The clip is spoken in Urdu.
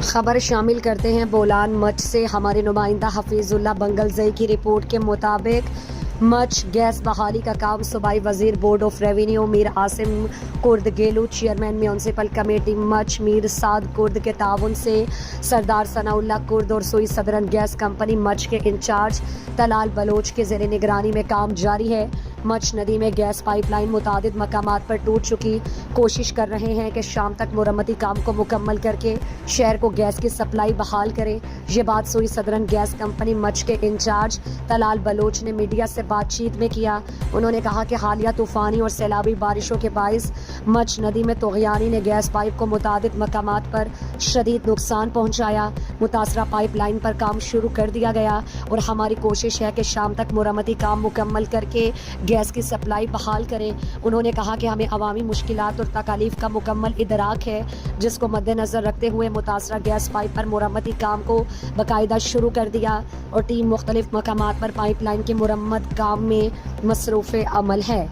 خبر شامل کرتے ہیں بولان مچ سے۔ ہمارے نمائندہ حفیظ اللہ بنگلزئی کی رپورٹ کے مطابق مچ گیس بحالی کا کام صوبائی وزیر بورڈ آف ریونیو میر عاصم کرد گیلو، چیئرمین میونسپل کمیٹی مچ میر سعد کرد کے تعاون سے سردار ثناء اللہ کرد اور سوئی سدرن گیس کمپنی مچ کے انچارج طلال بلوچ کے زیر نگرانی میں کام جاری ہے۔ مچ ندی میں گیس پائپ لائن متعدد مقامات پر ٹوٹ چکی، کوشش کر رہے ہیں کہ شام تک مرمتی کام کو مکمل کر کے شہر کو گیس کی سپلائی بحال کریں۔ یہ بات سوئی سدرن گیس کمپنی مچ کے انچارج طلال بلوچ نے میڈیا سے بات چیت میں کیا۔ انہوں نے کہا کہ حالیہ طوفانی اور سیلابی بارشوں کے باعث مچ ندی میں طغیانی نے گیس پائپ کو متعدد مقامات پر شدید نقصان پہنچایا۔ متاثرہ پائپ لائن پر کام شروع کر دیا گیا اور ہماری کوشش ہے کہ شام تک مرمتی کام مکمل کر کے گیس کی سپلائی بحال کریں۔ انہوں نے کہا کہ ہمیں عوامی مشکلات اور تکالیف کا مکمل ادراک ہے، جس کو مد نظر رکھتے ہوئے متاثرہ گیس پائپ پر مرمتی کام کو باقاعدہ شروع کر دیا اور ٹیم مختلف مقامات پر پائپ لائن کی مرمت کام میں مصروف عمل ہے۔